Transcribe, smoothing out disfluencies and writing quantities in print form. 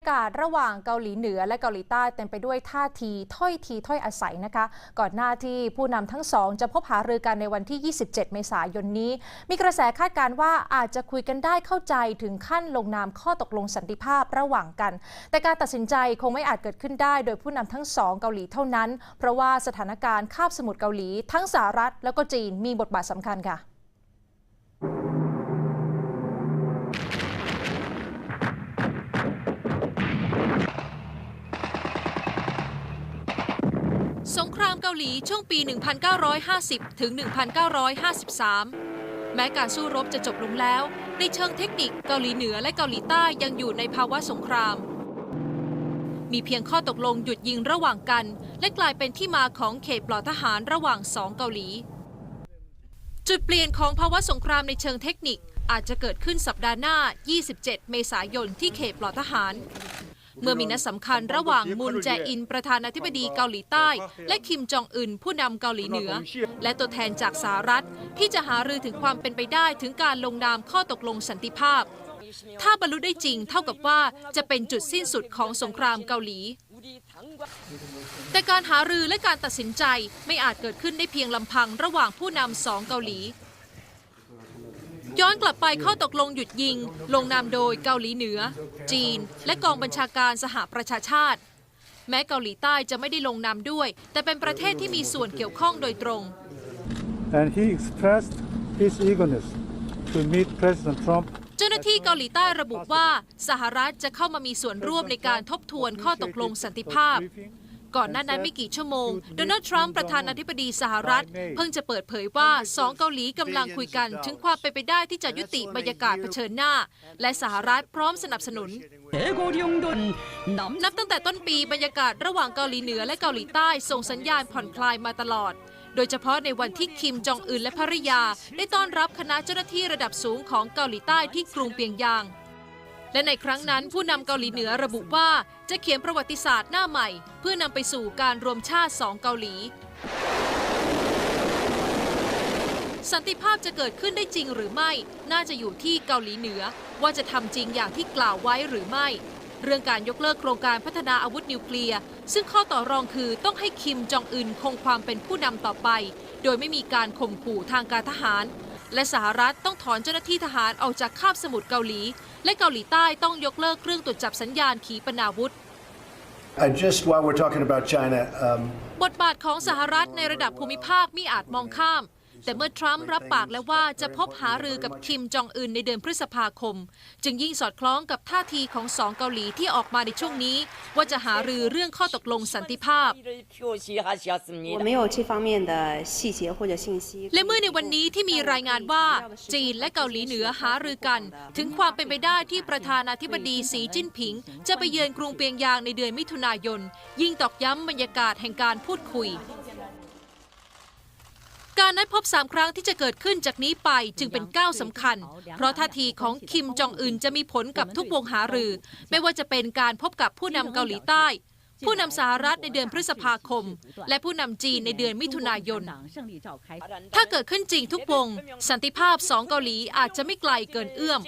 ากาศระหว่างเกาหลีเหนือและเกาหลีใต้เต็มไปด้วยท่าทีถ้อยอาศัยนะคะก่อนหน้าที่ผู้นำทั้งสองจะพบหารือกันในวันที่ 27 เมษายนนี้มีกระแสคาดการณ์ว่าอาจจะคุยกันได้เข้าใจถึงขั้นลงนามข้อตกลงสันติภาพระหว่างกันแต่การตัดสินใจคงไม่อาจเกิดขึ้นได้โดยผู้นำทั้งสองเกาหลีเท่านั้นเพราะว่าสถานการณ์คาบสมุทรเกาหลีทั้งสหรัฐแล้วก็จีนมีบทบาทสำคัญค่ะสงครามเกาหลีช่วงปี 1950 ถึง 1953 แม้การสู้รบจะจบลงแล้วในเชิงเทคนิคเกาหลีเหนือและเกาหลีใต้ยังอยู่ในภาวะสงครามมีเพียงข้อตกลงหยุดยิงระหว่างกันและกลายเป็นที่มาของเขตปลอดทหารระหว่างสองเกาหลีจุดเปลี่ยนของภาวะสงครามในเชิงเทคนิคอาจจะเกิดขึ้นสัปดาห์หน้า 27 เมษายนที่เขตปลอดทหารเมื่อมีนัดสำคัญระหว่างมุนแจอินประธานาธิบดีเกาหลีใต้และคิมจองอึนผู้นำเกาหลีเหนือและตัวแทนจากสหรัฐที่จะหารือถึงความเป็นไปได้ถึงการลงนามข้อตกลงสันติภาพถ้าบรรลุได้จริงเท่ากับว่าจะเป็นจุดสิ้นสุดของสงครามเกาหลีแต่การหารือและการตัดสินใจไม่อาจเกิดขึ้นได้เพียงลำพังระหว่างผู้นำสองเกาหลีย้อนกลับไปข้อตกลงหยุดยิงลงนามโดยเกาหลีเหนือจีนและกองบัญชาการสหประชาชาติแม้เกาหลีใต้จะไม่ได้ลงนามด้วยแต่เป็นประเทศที่มีส่วนเกี่ยวข้องโดยตรง And he expressed his eagerness to meet President Trump เจ้าหน้าที่เกาหลีใต้ระบุว่าสหรัฐจะเข้ามามีส่วนร่วมในการทบทวนข้อตกลงสันติภาพก่อนหน้านั้นไม่กี่ชั่วโมงโดนัลด์ทรัมป์ประธานาธิบดีสหรัฐเพิ่งจะเปิดเผยว่าสองเกาหลีกำลังคุยกันถึงความเป็นไปได้ที่จะยุติบรรยากาศเผชิญหน้าและสหรัฐพร้อมสนับสนุนนับตั้งแต่ต้นปีบรรยากาศระหว่างเกาหลีเหนือและเกาหลีใต้ส่งสัญญาณผ่อนคลายมาตลอดโดยเฉพาะในวันที่คิมจองอึนและภริยาได้ต้อนรับคณะเจ้าหน้าที่ระดับสูงของเกาหลีใต้ที่กรุงเปียงยางและในครั้งนั้นผู้นำเกาหลีเหนือระบุว่าจะเขียนประวัติศาสตร์หน้าใหม่เพื่อนำไปสู่การรวมชาติสองเกาหลีสันติภาพจะเกิดขึ้นได้จริงหรือไม่น่าจะอยู่ที่เกาหลีเหนือว่าจะทำจริงอย่างที่กล่าวไว้หรือไม่เรื่องการยกเลิกโครงการพัฒนาอาวุธนิวเคลียร์ซึ่งข้อต่อรองคือต้องให้คิมจองอึนคงความเป็นผู้นำต่อไปโดยไม่มีการข่มขู่ทางการทหารและสหรัฐต้องถอนเจ้าหน้าที่ทหารออกจากคาบสมุทรเกาหลีและเกาหลีใต้ต้องยกเลิกเครื่องตรวจจับสัญญาณขีปนาวุธบทบาทของสหรัฐในระดับภูมิภาคมิอาจมองข้ามแต่เมื่อทรัมป์รับปากแล้วว่าจะพบหารือกับคิมจองอึนในเดือนพฤษภาคมจึงยิ่งสอดคล้องกับท่าทีของสองเกาหลีที่ออกมาในช่วงนี้ว่าจะหารือเรื่องข้อตกลงสันติภาพและเมื่อในวันนี้ที่มีรายงานว่าจีนและเกาหลีเหนือหารือกันถึงความเป็นไปได้ที่ประธานาธิบดีสีจิ้นผิงจะไปเยือนกรุงเปียงยางในเดือนมิถุนายนยิ่งตอกย้ำบรรยากาศแห่งการพูดคุยการนัดพบ3 ครั้งที่จะเกิดขึ้นจากนี้ไปจึงเป็นก้าวสำคัญเพราะท่าทีของคิมจองอึนจะมีผลกับทุกวงหารือไม่ว่าจะเป็นการพบกับผู้นำเกาหลีใต้ผู้นำสหรัฐในเดือนพฤษภาคมและผู้นำจีนในเดือนมิถุนายนถ้าเกิดขึ้นจริงทุกวงสันติภาพ2 เกาหลีอาจจะไม่ไกลเกินเอื้อม